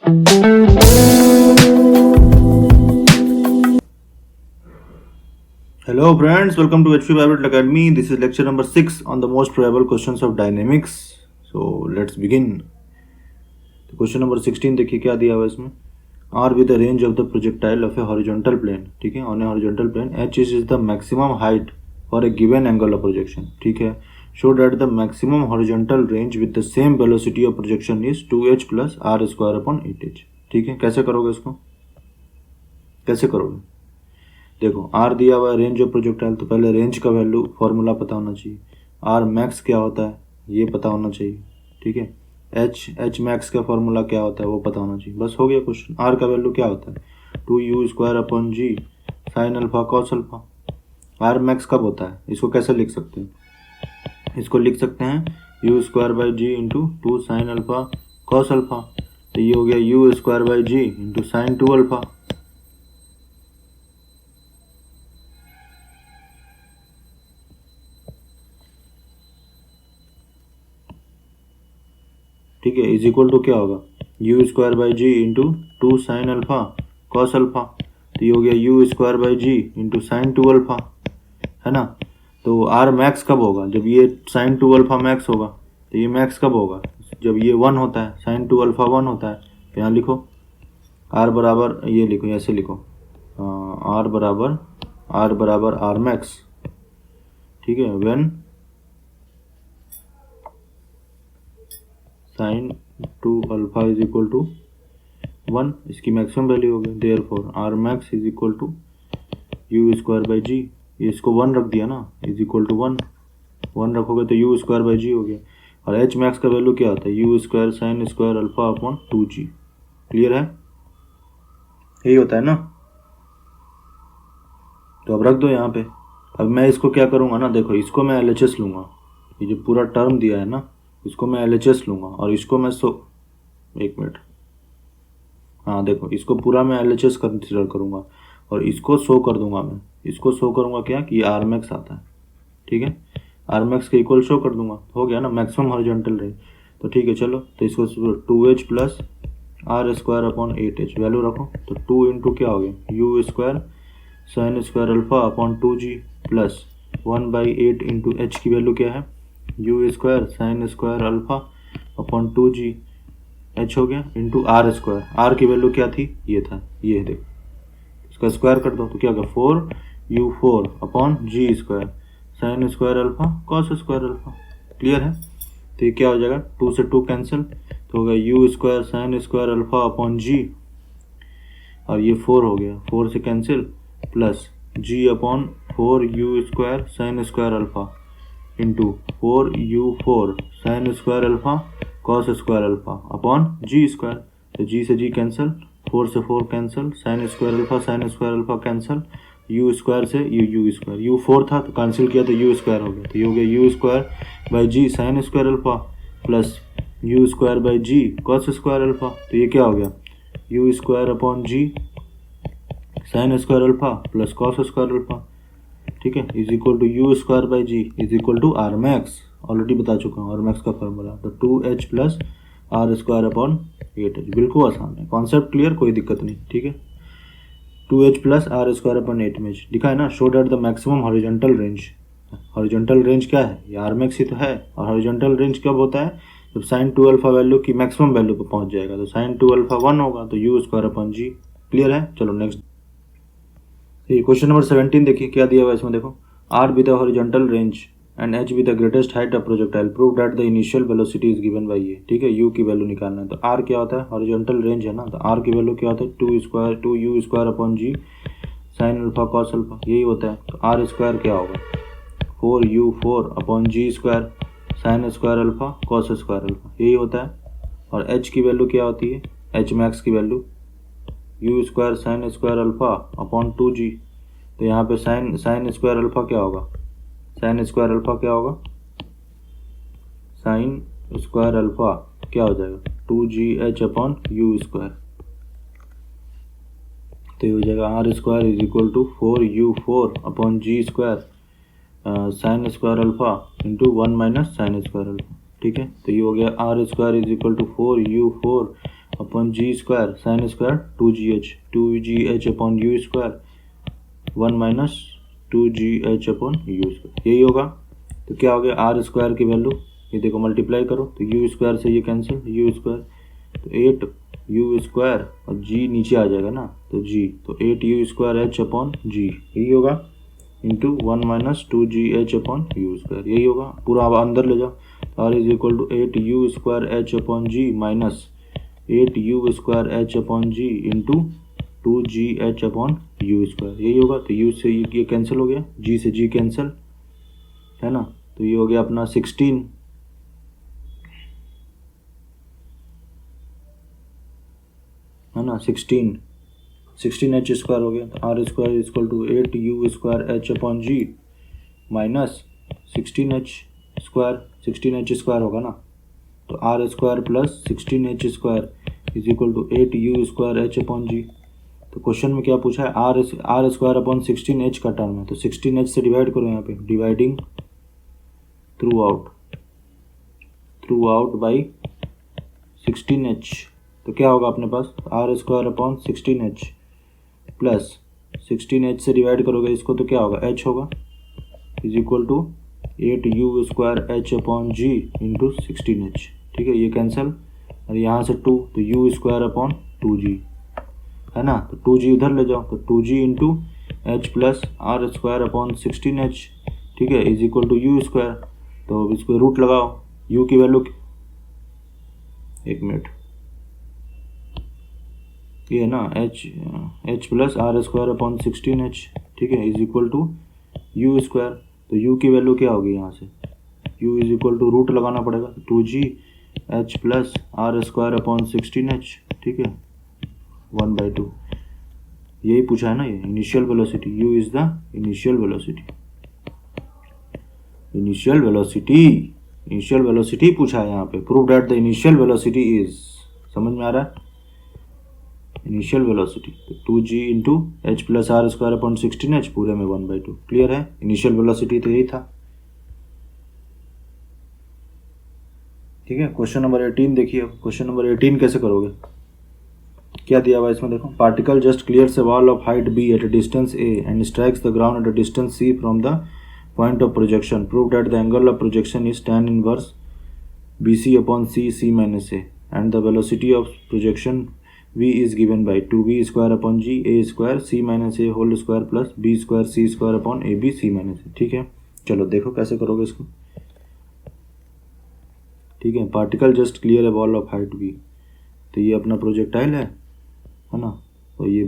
Hello friends, welcome to HP Private Academy. This is lecture number 6 on the most probable questions of dynamics. So let's begin. तो question number 16 देखिए क्या दिया हुआ है इसमें. R with the range of the projectile of a horizontal plane, ठीक है, on a horizontal plane, h is the maximum height for a given angle of projection, ठीक है. Show that the maximum horizontal range with the same velocity of projection is 2h plus r square upon 8h, ठीक है. कैसे करोगे इसको, कैसे करोगे? देखो आर दिया हुआ है, रेंज ऑफ प्रोजेक्टाइल, तो पहले रेंज का वैल्यू फॉर्मूला पता होना चाहिए. आर मैक्स क्या होता है ये पता होना चाहिए, ठीक है. एच मैक्स का फॉर्मूला क्या होता है वो पता होना चाहिए. बस हो गया क्वेश्चन. आर का वैल्यू क्या होता है 2u² upon G sine alpha cos alpha. R max कब होता है, इसको कैसे लिख सकते हैं? इसको लिख सकते हैं u²/g into 2 sine alpha cos alpha. तो ये हो गया u²/g इंटू साइन 2 अल्फा. ठीक है, इज इक्वल टू क्या होगा u²/g into 2 sine alpha cos alpha. तो ये हो गया u²/g इंटू साइन 2 अल्फा, है ना. तो आर मैक्स कब होगा, जब ये साइन 2 अल्फा मैक्स होगा. तो ये मैक्स कब होगा, जब ये 1 होता है, साइन 2 अल्फा 1 होता है. तो यहाँ लिखो आर बराबर, ये लिखो, ऐसे लिखो, आर बराबर आर मैक्स, ठीक है, when sine 2 alpha is equal to 1, इसकी मैक्सिमम वैल्यू हो गई. Therefore R max is equal to u²/g, ये इसको 1 रख दिया ना, इज इक्वल टू 1 रखोगे तो u²/g हो गया. और h मैक्स का वैल्यू क्या होता है u² sine square alpha upon 2g. Clear है, यही होता है ना. तो अब रख दो यहाँ पे. अब मैं इसको क्या करूँगा ना, देखो इसको मैं LHS लूँगा, ये जो पूरा टर्म दिया है ना इसको मैं LHS लूँगा, और इसको मैं एक मिनट, हाँ देखो इसको पूरा मैं LHS कंसिडर करूँगा और इसको शो कर दूंगा. मैं इसको शो करूँगा क्या कि आर मैक्स आता है, ठीक है, आर मैक्स के इक्वल शो कर दूंगा. हो गया ना मैक्सिमम हॉरिजॉन्टल रेंज. तो ठीक है चलो, तो इसको 2h plus R square upon 8h value रखो. तो 2 इंटू क्या हो गया u² sine square alpha upon 2g plus 1/8 into H की वैल्यू क्या है u² sine square alpha upon 2g h हो गया इंटू आर स्क्वायर. आर की वैल्यू क्या थी, ये था, ये देखो, इसका स्क्वायर कर दो तो क्या होगा 4u4 upon G square sine square alpha cos square alpha. Clear है. तो ये क्या हो जाएगा 2 से 2 कैंसिल, तो होगा u² sine square alpha upon G, और ये 4 हो गया, 4 से cancel, plus g upon 4u² sine square alpha into 4u4 sine square alpha cos square alpha upon G square. तो जी से जी कैंसिल, 4 से 4 cancel, sine square alpha cancel, u² से u², u4 था तो कैंसिल किया तो u² हो गया. तो ये हो गया u²/g sine square alpha plus u²/g cos square alpha. तो ये क्या हो गया u² upon G sine square alpha plus cos square alpha, ठीक है, is equal to u²/g is equal to R max. Already बता चुका हूँ आर मैक्स का फॉर्मूला. तो 2h plus R square upon 8h. बिल्कुल आसान है, कॉन्सेप्ट क्लियर, कोई दिक्कत नहीं, ठीक है. 2h plus R square upon 8h लिखा है ना. Show that the maximum horizontal range. Horizontal range क्या है, ये आर मैक्स ही तो है. और हॉरिजॉन्टल रेंज कब होता है, जब साइन 2 अल्फा वैल्यू की मैक्सिमम वैल्यू पर पहुंच जाएगा. तो साइन 2 अल्फा 1 होगा तो u² अपॉन जी. क्लियर है. चलो नेक्स्ट. क्वेश्चन नंबर 17 देखिए क्या दिया हुआ है इसमें. देखो R with the horizontal range and H with the greatest height of projectile prove that the initial velocity is given by ये. ठीक है, यू की वैल्यू निकालना है. तो आर क्या होता है, हॉरिजॉन्टल रेंज है ना, तो आर की वैल्यू क्या होता है 2u² upon G sine alpha cos alpha, यही होता है. तो आर स्क्वायर क्या होगा 4u4 upon G square sine square alpha cos square alpha, यही होता है. और एच की वैल्यू क्या होती है, एच मैक्स की value u² sine square alpha upon 2g. तो यहाँ पे साइन स्क्वायर अल्फा क्या होगा, साइन स्क्वायर अल्फा क्या होगा, साइन स्क्वायर अल्फा क्या हो जाएगा 2gh अपॉन u². तो ये हो जाएगा R square is equal to 4u4 upon G square sine square alpha into 1 minus sine square alpha. ठीक है, तो ये हो गया R square is equal to 4u4 upon G square sine square 2GH upon U square 1 minus 2GH upon U square, यही होगा। तो क्या हो गया, आर स्क्वायर की वैल्यू ये देखो मल्टीप्लाई करो तो यू स्क्वायर से ये कैंसिल, यू स्क्वायर तो 8 यू स्क्वायर और जी नीचे आ जाएगा ना, तो जी तो 8 U square H upon G यही होगा, into 1 minus 2GH upon U square यही होगा। पूरा अब अंदर ले जाओ, R is equal to 8 U square H upon G minus 8 U square H upon G into 2GH upon U square यही होगा। तो यू से ये कैंसिल हो गया, जी से जी कैंसिल है ना, तो ये हो गया अपना 16 है ना, 16 एच स्क्वायर हो गया। तो R square is equal to 8 U square H upon G minus 16 H square होगा ना, तो R square plus 16 H square is equal to 8 U square H upon G. तो क्वेश्चन में क्या पूछा है, आर स्क्वायर अपॉन 16 एच का term है, तो 16 एच से डिवाइड करो, यहाँ पे dividing through out by 16 H, तो क्या होगा अपने पास, are square upon 16 H plus 16 H से डिवाइड करोगे इसको तो क्या होगा, एच होगा is equal to 8 U square H upon G into 16 H. ठीक है, ये कैंसिल और यहाँ से 2 तो यू स्क्वायर अपॉन 2g है ना, तो 2g उधर ले जाओ, तो 2g into H plus R square upon 16 H, ठीक है, is equal to U square. तो अब इसको रूट लगाओ, u की वैल्यू, एक मिनट, ये है ना H plus R square upon 16 H, ठीक है, is equal to U square. तो u की वैल्यू क्या होगी, यहाँ से u is equal to root लगाना पड़ेगा, 2g H plus R square upon 16 H, ठीक है, 1/2, यही पूछा है ना, ये initial velocity, u is the initial velocity पूछा है यहाँ पे, prove that the initial velocity is, समझ में आ रहा है, इनिशियल वेलोसिटी, तो 2g into H plus R square upon 16 H पूरे में 1/2, क्लियर है, इनिशियल वेलोसिटी तो यही था। ठीक है, क्वेश्चन नंबर 18 देखिए, क्वेश्चन नंबर 18 कैसे करोगे, क्या दिया हुआ इसमें देखो, particle just clears a wall of height b at a distance a and strikes the ground at a distance c from the point of projection, prove that the angle of projection is tan inverse bc upon c minus a and the velocity of projection v is given by 2b square upon g a square c minus a whole square plus b square c square upon ab c minus a। ठीक है, चलो देखो कैसे करोगे इसको। ठीक है, particle just clear a wall of height b, तो ये अपना प्रोजेक्टाइल है ना, तो ये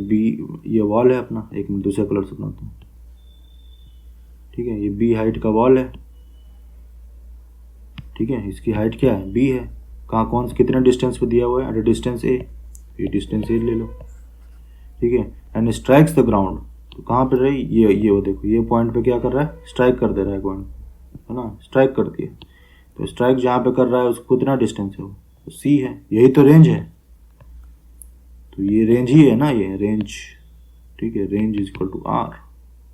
ये वॉल है अपना, एक मिनट दूसरे कलर से बनाता हूँ। ठीक है, ये b हाइट का वॉल है, ठीक है, इसकी हाइट क्या है, b है, कहाँ कौन से कितने डिस्टेंस पे दिया हुआ है, एट डिस्टेंस a, ये डिस्टेंस a ले लो। ठीक है, एंड स्ट्राइक्स द ग्राउंड, तो कहाँ पे रही, ये वो देखो, ये पॉइंट पे क्या कर रहा है, स्ट्राइक कर दे रहा है पॉइंट, है ना, स्ट्राइक कर दिया, तो स्ट्राइक जहाँ पे कर रहा है उसको कितना डिस्टेंस है, वो तो c है, यही तो रेंज है, तो ये रेंज ही है ना, ये रेंज। ठीक है, range is equal to R,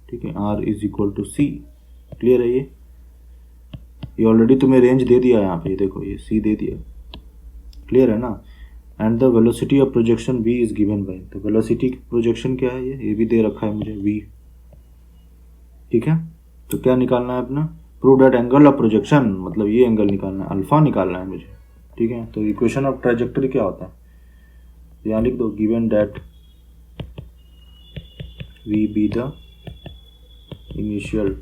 ठीक है, R is equal to C, clear है, ये ऑलरेडी तुम्हें रेंज दे दिया है यहाँ पे, देखो ये सी दे दिया, क्लियर है ना, and the velocity of projection v is given bye, तो वेलोसिटी प्रोजेक्शन क्या है, ये भी दे रखा है मुझे v। ठीक है, तो क्या निकालना है अपना, prove that angle of projection, मतलब ये एंगल निकालना है, अल्फा निकालना है मुझे। ठीक है, तो इक्वेशन ऑफ ट्राजेक्टरी क्या होता है, यहाँ लिख दो, given that v B the initial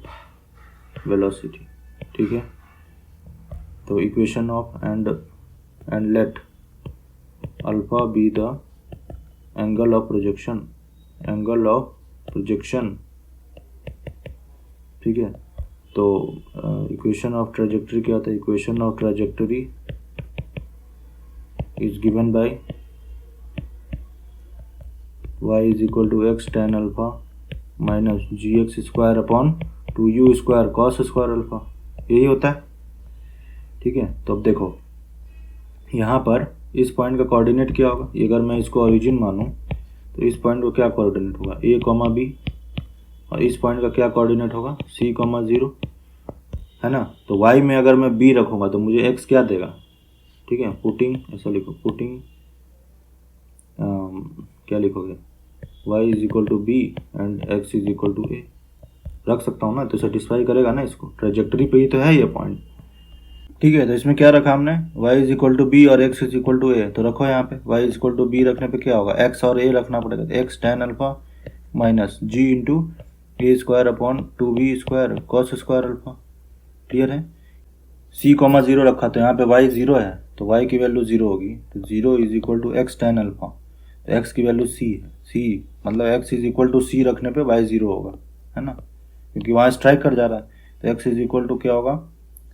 velocity. ठीक है, तो equation of and let alpha be the angle of projection, ठीक है, तो इक्वेशन ऑफ ट्राजेक्टरी क्या होता है, equation of trajectory is given by y is equal to X tan alpha minus G X square upon 2u square cos square alpha, यही होता है। ठीक है, तो अब देखो यहाँ पर इस पॉइंट का कोऑर्डिनेट क्या होगा, अगर मैं इसको ओरिजिन मानूँ तो इस पॉइंट का क्या कोऑर्डिनेट होगा, a, b, और इस पॉइंट का क्या कोऑर्डिनेट होगा, c, 0, है ना, तो y में अगर मैं b रखूँगा तो मुझे x क्या देगा। ठीक है, पुटिंग, ऐसा लिखो, पुटिंग क्या लिखोगे, y is equal to B and x is equal to A रख सकता हूँ ना, तो सेटिस्फाई करेगा ना इसको, ट्रेजेक्टरी पे ही तो है ये पॉइंट। ठीक है, तो इसमें क्या रखा हमने, y is equal to B और x is equal to A, तो रखो यहाँ पे y is equal to B रखने पे क्या होगा, x और a रखना पड़ेगा, तो x tan alpha minus g into A square upon 2b square cos square alpha. Clear है। c कॉमा जीरो रखा, तो यहाँ पे y जीरो है, तो y की वैल्यू जीरो होगी, तो zero is equal to X tan alpha, तो x की वैल्यू c है, c मतलब x is equal to c रखने पे y जीरो होगा, है ना, क्योंकि वहाँ स्ट्राइक कर जा रहा है, तो x इज इक्वल टू क्या होगा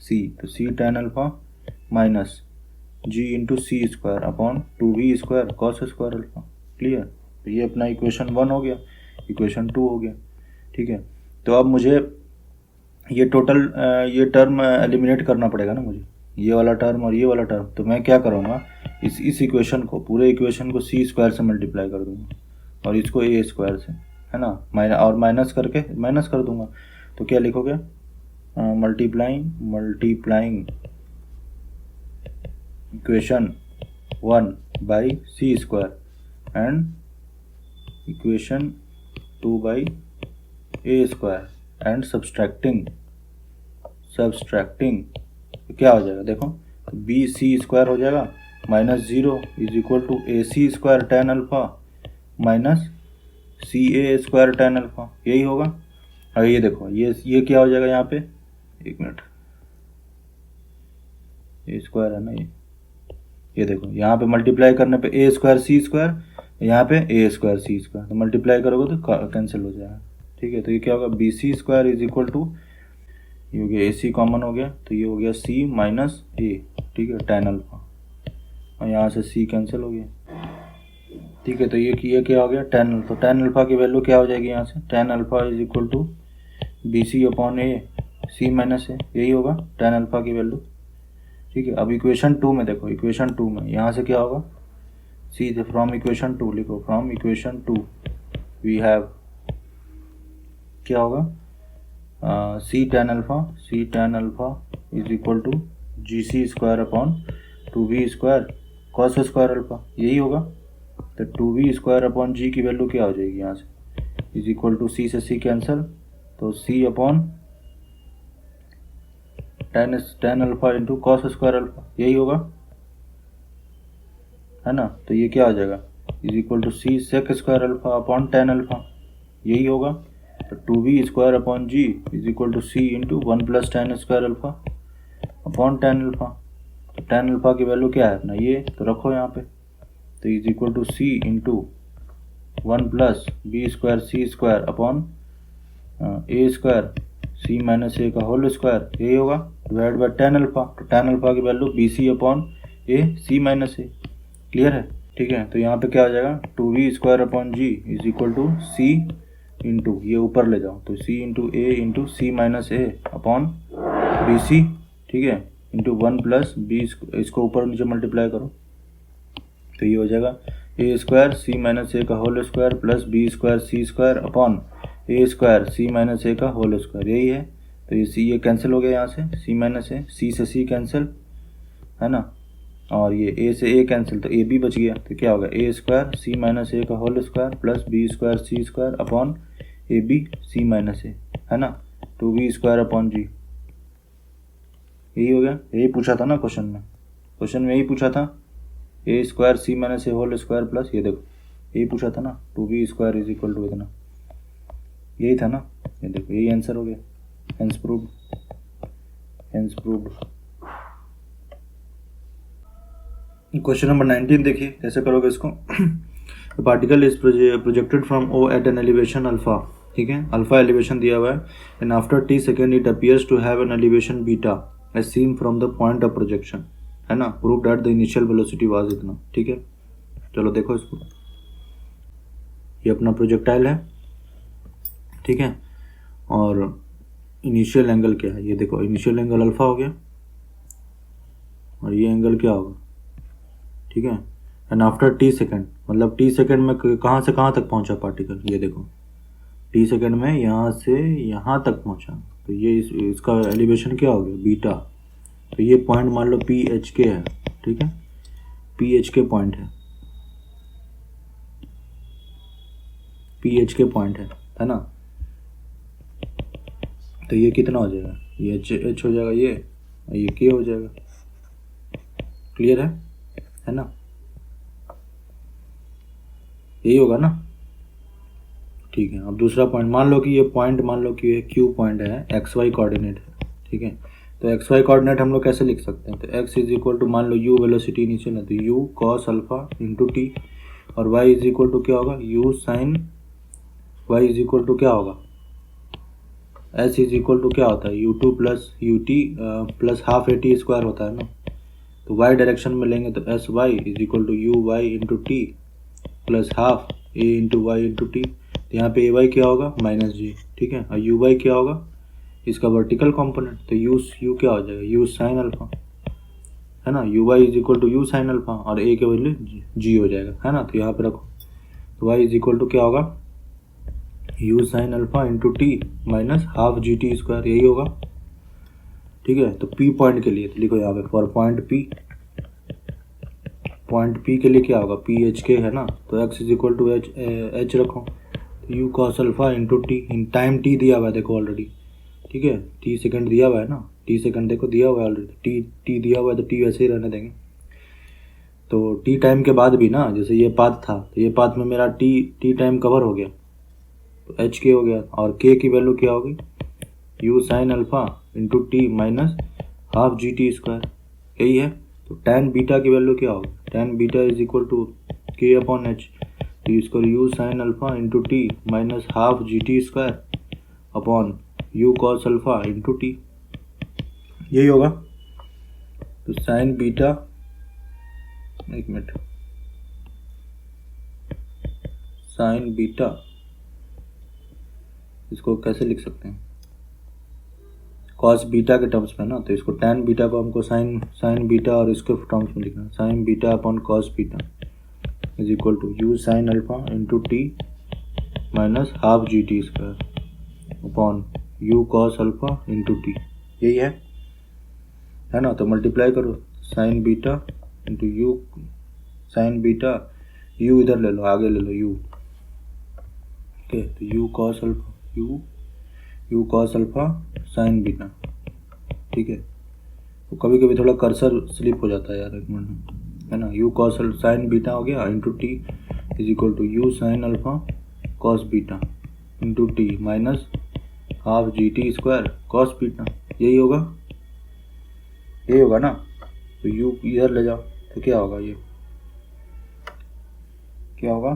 c, तो c tan alpha minus g into C square upon 2b square cos square alpha. Clear, तो ये अपना इक्वेशन 1 हो गया, इक्वेशन 2 हो गया। ठीक है, तो अब मुझे ये टोटल ये टर्म एलिमिनेट करना पड़ेगा ना मुझे, ये वाला टर्म और ये वाला टर्म, तो मैं क्या करूँगा, इस इक्वेशन को, पूरे इक्वेशन को सी स्क्वायर से मल्टीप्लाई कर दूँगा और इसको ए स्क्वायर से, है ना, और माइनस करके माइनस कर दूँगा, तो क्या लिखोगे, multiplying equation 1 by C square and equation 2 by A square and subtracting क्या हो जाएगा, देखो बी सी स्क्वायर हो जाएगा minus zero is equal to A C square tan alpha minus C A square tan alpha, यही होगा। और ये देखो ये क्या हो जाएगा यहाँ पे, एक मिनट, ए स्क्वायर है ना ये देखो यहाँ पे मल्टीप्लाई करने पे ए स्क्वायर सी स्क्वायर, यहाँ पे ए स्क्वायर सी स्क्वायर, तो मल्टीप्लाई करोगे तो कैंसिल हो जाएगा। ठीक है, तो ये क्या होगा, B C square is equal to, ये हो गया ए सी कॉमन हो गया, तो ये हो गया सी माइनस ए, ठीक है, टेन अल्फा, और यहाँ से सी कैंसिल हो गया। ठीक है, तो ये क्या हो गया, टेन अल्फा, तो टेन अल्फा की वैल्यू क्या हो जाएगी यहाँ से, tan alpha is equal to B C upon A C minus A, यही होगा टेन अल्फा की वैल्यू। ठीक है, अब इक्वेशन 2 में देखो, इक्वेशन 2 में यहाँ से क्या होगा, सी फ्रॉम इक्वेशन 2 लिखो, फ्रॉम इक्वेशन 2 वी हैव क्या होगा, C tan alpha is equal to G C square upon 2b square cos square alpha, यही होगा। तो 2b स्क्वायर अपॉन जी की वैल्यू क्या हो जाएगी यहाँ से, इज इक्वल टू सी से सी कैंसिल, तो C upon tan alpha into cos square alpha, यही होगा, है ना। तो ये क्या हो जाएगा, is equal to C sec square alpha upon tan alpha, यही होगा। तो 2b square upon G is equal to C into 1 plus tan square alpha upon tan alpha. तो टेन अल्फा की वैल्यू क्या है अपना ये, तो रखो यहाँ पे, तो is equal to C into 1 plus B square C square upon A square C minus A का होल स्क्वायर, यही होगा, डिवाइड बाय टेन अल्फा। तो टेन अल्फा की value B C upon A C minus A. Clear है। ठीक है, तो यहाँ पे क्या आ जाएगा, 2b square upon G is equal to C into, ये ऊपर ले जाओ, तो C into A into C minus A upon B C, ठीक है, इंटू 1 प्लस बी, इसको ऊपर नीचे मल्टीप्लाई करो, तो ये हो जाएगा ए स्क्वायर सी माइनस ए का whole square plus B square C square upon A square C minus A का होल स्क्वायर, यही है। तो ये सी ये कैंसिल हो गया यहाँ से, सी माइनस ए, सी से सी कैंसिल, है ना, और ये ए से ए कैंसिल, तो ए बी बच गया। तो क्या होगा, ए स्क्वायर सी माइनस ए का whole square plus B square C square upon A B C minus A, है ना, 2b स्क्वायर अपॉन जी, यही हो गया। यही पूछा था ना क्वेश्चन में यही पूछा था, ए स्क्वायर सी माइनस ए होल स्क्वायर प्लस, ये देखो यही पूछा था ना, 2b square is equal to इतना, यही था ना, ये देखो यही आंसर हो गया, हेंस प्रूव्ड। क्वेश्चन नंबर 19 देखिए कैसे करोगे इसको। Particle is projected from O at an elevation alpha, ठीक है, अल्फा एलिवेशन दिया हुआ है, and after t second it appears to have an elevation beta as seen from the point of projection, है ना, prove that the initial velocity was इतना। ठीक है, चलो देखो इसको, ये अपना प्रोजेक्टाइल है, ठीक है, और इनिशियल एंगल क्या है, ये देखो इनिशियल एंगल अल्फा हो गया, और ये एंगल क्या होगा, ठीक है, एंड आफ्टर t सेकेंड, मतलब t सेकेंड में कहाँ से कहाँ तक पहुँचा पार्टिकल, ये देखो t सेकेंड में यहाँ से यहाँ तक पहुँचा, तो ये इसका एलिवेशन क्या हो गया, बीटा। तो ये पॉइंट मान लो पी एच के है, ठीक है, पी एच के पॉइंट है, पी एच के पॉइंट है ना। तो ये कितना हो जाएगा, ये एच हो जाएगा, ये के हो जाएगा। क्लियर है ना, यही होगा ना। ठीक है, अब दूसरा पॉइंट मान लो कि ये पॉइंट, मान लो कि ये क्यू पॉइंट है, एक्स वाई कोऑर्डिनेट है। ठीक है, तो एक्स वाई कोऑर्डिनेट हम लोग कैसे लिख सकते हैं, तो एक्स इज इक्वल टू, मान लो यू वेलोसिटी इनिशियल है, तो U cos alpha into T, और वाई इज इक्वल टू क्या होगा, U sine Y is equal to क्या होगा, एस इज इक्वल टू क्या होता है, U two plus U T plus half A T square होता है ना। तो वाई डायरेक्शन में लेंगे तो S Y is equal to you Y into T plus half A into Y into T. तो यहाँ पे ए वाई क्या होगा, माइनस जी। ठीक है, और यू वाई क्या होगा, इसका वर्टिकल कंपोनेंट, तो यू क्या हो जाएगा, यू साइन अल्फा, है ना। U Y is equal to U sine alpha, और ए के वैल्यू जी हो जाएगा, है ना। तो यहाँ पे रखो, तो वाई इज इक्वल टू क्या होगा, U sine alpha into T minus half G T square, यही होगा। ठीक है, तो पी पॉइंट के लिए तो लिखो यहाँ पे फॉर पॉइंट पी के लिए क्या होगा, पी एच के है ना। तो X is equal to H रखो, तो U cos alpha into T, in time T दिया हुआ है देखो ऑलरेडी। ठीक है, टी सेकंड दिया हुआ है ना, टी सेकंड देखो दिया हुआ है ऑलरेडी, टी दिया हुआ है, तो टी वैसे ही रहने देंगे। तो टी टाइम के बाद भी ना, जैसे ये पाथ था, तो ये पाथ में मेरा टी टाइम कवर हो गया, तो एच के हो गया, और के की वैल्यू क्या होगी, you sine alpha into T minus half G T square, यही है। तो tan बीटा की वैल्यू क्या होगी, tan beta is equal to K upon H, तो इसको U sine alpha into T minus half G T square upon you cos alpha into T, यही होगा। तो साइन बीटा, एक मिनट, साइन बीटा इसको कैसे लिख सकते हैं, कॉस बीटा के टर्म्स में ना, तो इसको tan बीटा को हमको साइन बीटा और इसके टर्म्स में लिखना है, sine beta upon cos beta is equal to U sine alpha into T minus half G T square upon you cos alpha into T, यही है ना। तो मल्टीप्लाई करो, sine beta into U, sine beta, U इधर ले लो, आगे ले लो you. ठीक है, तो U cos alpha, you cos alpha sine beta. ठीक है, तो कभी कभी थोड़ा कर्सर स्लिप हो जाता है यार, एक मिनट, है ना। यू कॉस साइन बीटा हो गया into T is equal to U sine alpha cos beta into T minus half G T square cos beta, यही होगा ना। तो यू इधर ले जाओ, तो क्या होगा, ये क्या होगा,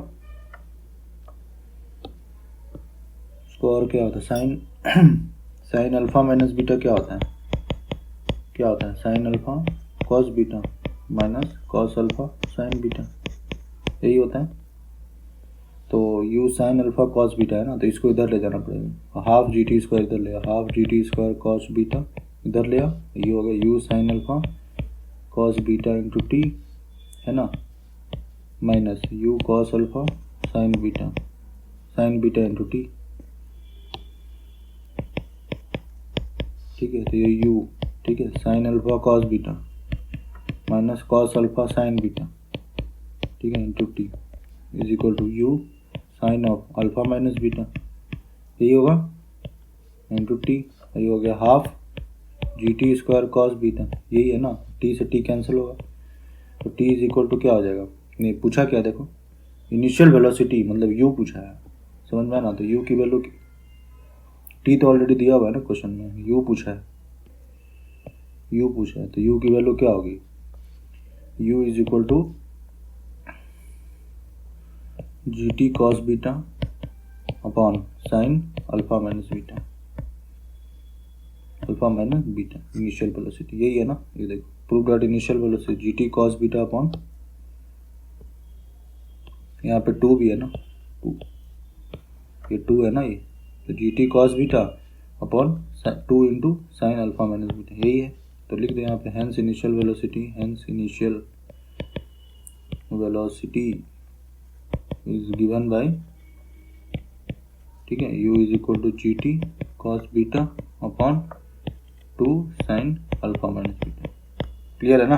इसको और क्या होता है, साइन अल्फा माइनस बीटा क्या होता है, sine alpha cos beta minus cos alpha sine beta, यही होता है। तो you sine alpha cos beta है ना, तो इसको इधर ले जाना पड़ेगा, हाफ जी टी स्क्वायर इधर ले आओ, half G T square cos beta इधर ले आओ, ये हो गया U sine alpha cos beta into T, है ना, minus U cos alpha sine beta into T. ठीक है, तो ये यू, ठीक है, sine alpha cos beta minus cos alpha sine beta, ठीक है, into T is equal to U sine of alpha minus beta, यही होगा, इंटू टी, ये हो गया half G T square cos beta, यही है ना। टी से टी कैंसिल होगा, तो टी इज इक्वल टू क्या हो जाएगा, नहीं पूछा क्या, देखो इनिशियल वेलोसिटी मतलब यू पूछा है, समझ में ना। तो यू की वैल्यू, टी तो ऑलरेडी दिया हुआ है ना क्वेश्चन में, यू पूछा है, तो यू की वैल्यू क्या होगी, U is equal to G T cos beta upon sine alpha minus beta, alpha minus beta initial velocity, यही है ना। ये देखो prove that initial velocity G T cos beta upon, यहाँ पे 2 भी है ना, 2, ये 2 है ना, ये तो g T cos beta upon 2 into sine alpha minus beta, यही है। तो लिख दे यहाँ पे hence initial velocity is given by, ठीक है, u is equal to G T cos beta upon 2 sine alpha minus beta, clear है ना।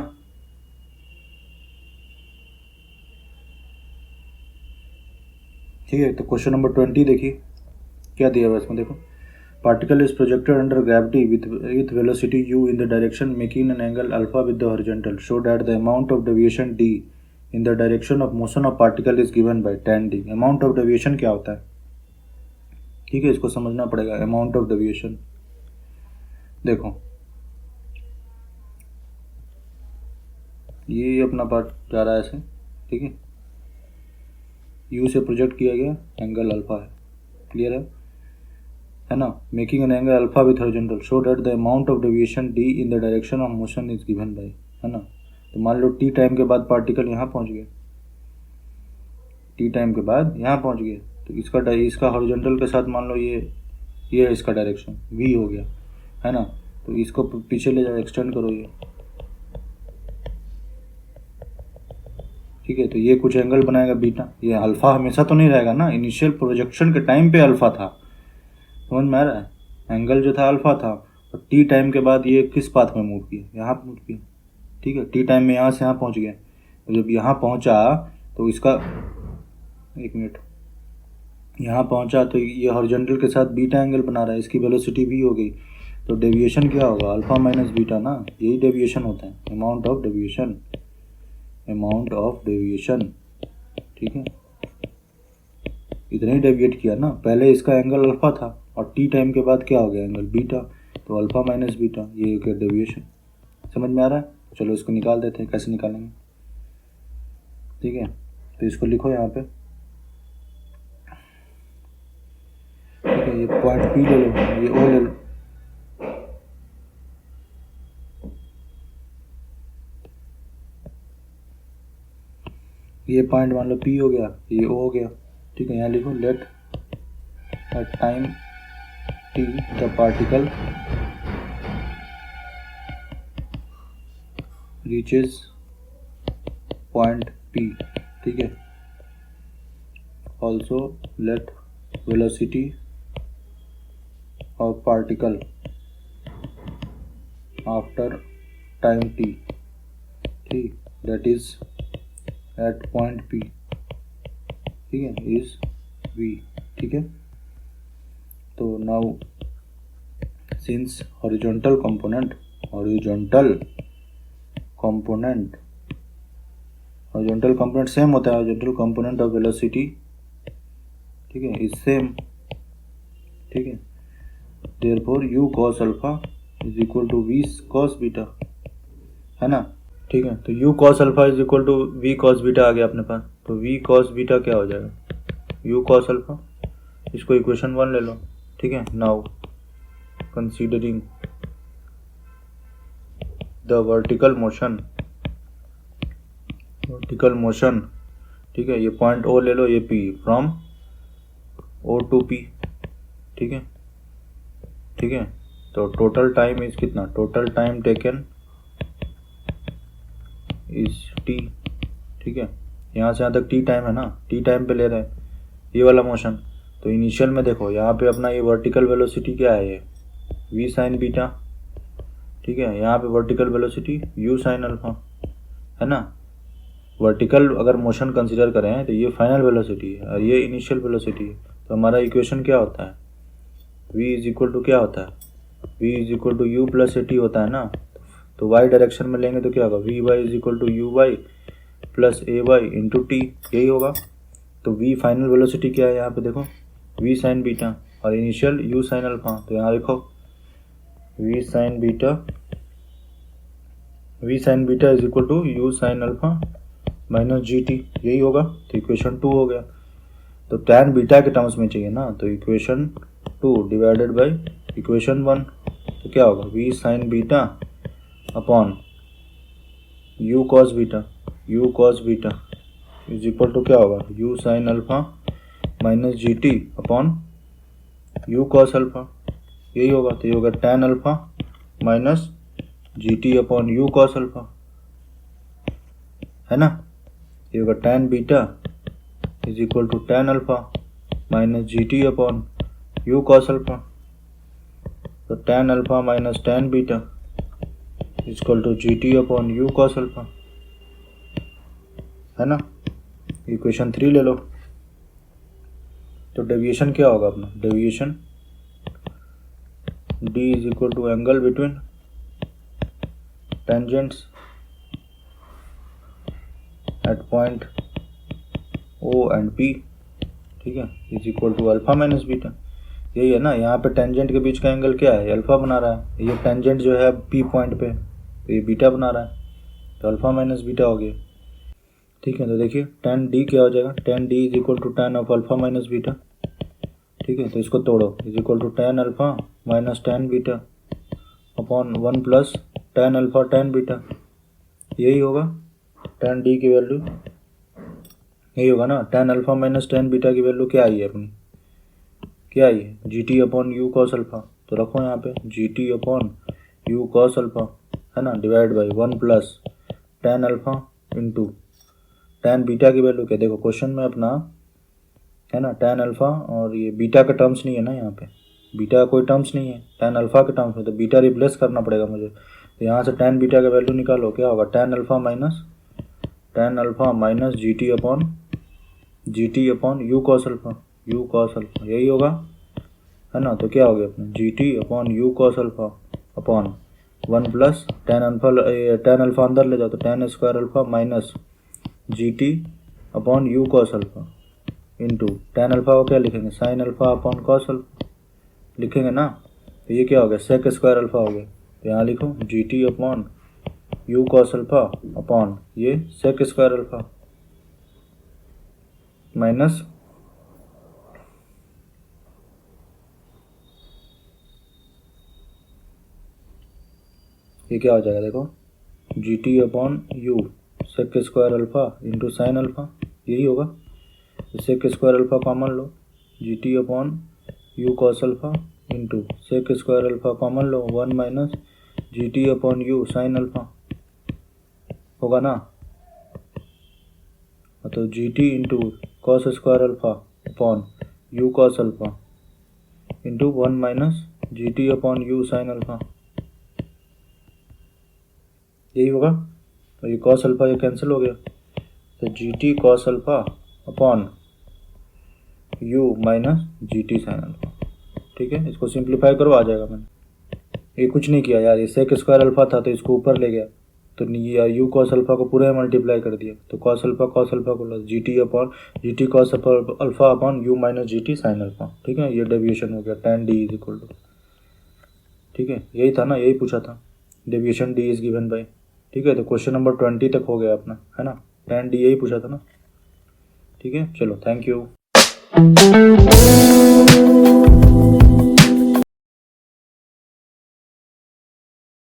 ठीक है। तो क्वेश्चन नंबर 20 देखिए क्या दिया हुआ इसमें, देखो particle is projected under gravity with velocity u in the direction making an angle alpha with the horizontal show that the amount of deviation d in the direction of motion of particle is given by tan d। amount of deviation क्या होता है, ठीक है, इसको समझना पड़ेगा। amount of deviation देखो ये अपना पार्ट जा रहा है ऐसे, ठीक है, u से प्रोजेक्ट किया गया एंगल अल्फा है, क्लियर है ना। Making an angle alpha with horizontal show that the amount of deviation d in the direction of motion is given bye, है ना। तो मान लो t टाइम के बाद पार्टिकल यहाँ पहुँच गया, t टाइम के बाद यहाँ पहुँच गया, तो इसका हॉरिजॉन्टल के साथ मान लो ये है इसका डायरेक्शन v हो गया, है ना। तो इसको पीछे ले जाओ, एक्सटेंड करो ये, ठीक है। तो ये कुछ एंगल बनाएगा बीटा, ये अल्फा हमेशा तो नहीं रहेगा ना, इनिशियल प्रोजेक्शन के टाइम पे अल्फा था, समझ में आ रहा है। एंगल जो था अल्फा था और टी टाइम के बाद ये किस पाथ में मूव किया, यहाँ मूव किया, ठीक है। टी टाइम में यहाँ से यहाँ पहुँच गया, तो जब यहाँ पहुँचा तो इसका एक मिनट यहाँ पहुँचा तो ये हॉरिजॉन्टल के साथ बीटा एंगल बना रहा है, इसकी वेलोसिटी भी हो गई, तो डेविएशन क्या होगा, अल्फा माइनस बीटा ना, यही डेविएशन होता है, amount of deviation, amount of deviation, ठीक है। इतना ही डेविएट किया ना, पहले इसका एंगल अल्फा था और टी टाइम के बाद क्या हो गया एंगल बीटा, तो अल्फा माइनस बीटा, ये क्या डेविएशन, समझ में आ रहा है। चलो इसको निकाल देते हैं, कैसे निकालेंगे, ठीक है। तो इसको लिखो यहाँ पे, ठीक है, ये पॉइंट पी ले लो, ये ओ ले लो, ये पॉइंट मान लो पी हो गया, ये ओ हो गया, ठीक है। यहाँ लिखो let at time T the particle reaches point P, ठीक है। Also let velocity of particle after time T, ठीक, that is at point P, ठीक है, इज v, ठीक है। तो now since horizontal component same होता है, हॉरिजॉन्टल कंपोनेंट ऑफ वेलोसिटी, ठीक है, इज सेम, ठीक है। Therefore u cos alpha is equal to v cos beta, है ना, ठीक है। तो u cos alpha is equal to v cos beta आ गया अपने पास, तो v cos बीटा क्या हो जाएगा, u cos अल्फा, इसको इक्वेशन 1 ले लो, ठीक है। Now considering the vertical motion, ठीक है, ये पॉइंट ओ ले लो, ये p from o to p, ठीक है, ठीक है। तो टोटल टाइम इज कितना, total time taken is t, ठीक है। यहाँ से यहाँ तक t टाइम है ना, t टाइम पे ले रहे हैं ये वाला मोशन। तो इनिशियल में देखो यहाँ पे अपना ये वर्टिकल वेलोसिटी क्या है, ये v साइन बीटा, ठीक है। यहाँ पे vertical velocity u sine alpha, है ना। वर्टिकल अगर मोशन कंसीडर करें तो ये फाइनल वेलोसिटी है और ये इनिशियल वेलोसिटी है। तो हमारा इक्वेशन क्या होता है, v इज इक्वल टू क्या होता है, v is equal to u plus a t होता है ना। तो y डायरेक्शन में लेंगे तो क्या होगा, vy is equal to you y plus a y into T, यही होगा। तो v फाइनल वेलोसिटी क्या है, यहाँ पे देखो v साइन बीटा और इनिशियल u साइन अल्फा। तो यहाँ देखो v sine beta is equal to u sine alpha minus g t, यही होगा। तो इक्वेशन 2 हो गया। तो tan बीटा के टर्म्स में चाहिए ना, तो इक्वेशन 2 डिवाइडेड बाई इक्वेशन 1, तो क्या होगा v sine beta upon u cos beta is equal to क्या होगा u sine alpha minus g t upon u cos alpha, यही होगा। तो ये होगा tan alpha minus g t upon u cos alpha, है ना। ये होगा tan beta is equal to tan alpha minus g t upon u cos alpha. तो tan alpha minus tan beta is equal to ji t upon u cos alpha, है ना। Equation 3 ले लो, तो deviation क्या होगा अपना, deviation d is equal to angle between tangents at point O and P, ठीक है, is equal to alpha minus beta. यही है ना, यहाँ पे टेंजेंट के बीच का एंगल क्या है, अल्फा बना रहा है, ये टेंजेंट जो है P पॉइंट पे तो ये बीटा बना रहा है, तो अल्फा माइनस बीटा हो गया, ठीक है। तो देखिए tan d क्या हो जाएगा, tan d is equal to tan of alpha minus beta, ठीक है। तो इसको तोड़ो, is equal to tan alpha minus tan beta upon 1 plus tan alpha tan beta, यही होगा tan d की वैल्यू, यही होगा ना। tan alpha minus tan beta की वैल्यू क्या आई है अपनी, क्या आई है, जी t upon you cos alpha. तो रखो यहाँ पे जी t upon you cos alpha, है ना, divide by 1 plus tan alpha into tan beta की वैल्यू क्या, देखो क्वेश्चन में अपना है ना tan अल्फा और ये बीटा का टर्म्स नहीं है ना, यहाँ पे बीटा का कोई टर्म्स नहीं है, tan अल्फा के टर्म्स में, तो बीटा रिप्लेस करना पड़ेगा मुझे। तो यहाँ से tan बीटा का वैल्यू निकालो, क्या होगा, tan alpha minus g t upon you cos alpha, यही होगा, है ना। तो क्या हो गया अपने जी t upon you cos alpha upon 1 plus tan alpha अंदर ले जाओ तो tan square alpha minus g t upon you cos alpha into tan alpha को क्या लिखेंगे, sine alpha upon cos alpha लिखेंगे ना। तो ये क्या हो गया, सेक स्क्वायर अल्फा हो गया। तो यहाँ लिखो जी t upon you cos alpha upon ये सेक स्क्वायर अल्फा माइनस ये क्या हो जाएगा, देखो g t upon u sec square alpha into sine alpha, यही होगा। सेक स्क्वायर अल्फा कॉमन लो, g t upon you cos alpha into sec square alpha common लो, 1 minus g t upon u sine alpha होगा ना। तो g t into cos square alpha upon you cos alpha into 1 minus g t upon u sine alpha, यही होगा। तो ये cos alpha ये cancel हो गया, तो g T cos alpha upon u minus g t sine alpha, ठीक है। इसको सिंप्लीफाई करो, आ जाएगा। मैंने ये कुछ नहीं किया यार, ये सेक स्क्वायर अल्फा था तो इसको ऊपर ले गया, तो यू कॉस अल्फा को पूरा मल्टीप्लाई कर दिया, तो कॉस अल्फा को g T cos alpha upon u minus g t sine alpha, ठीक है। ये डेविएशन हो गया tan d is equal to, ठीक है, यही था ना, यही पूछा था, deviation d is given by, ठीक है। तो क्वेश्चन नंबर 20 तक हो गया अपना, है ना, tan d यही पूछा था ना, ठीक है। चलो थैंक यू।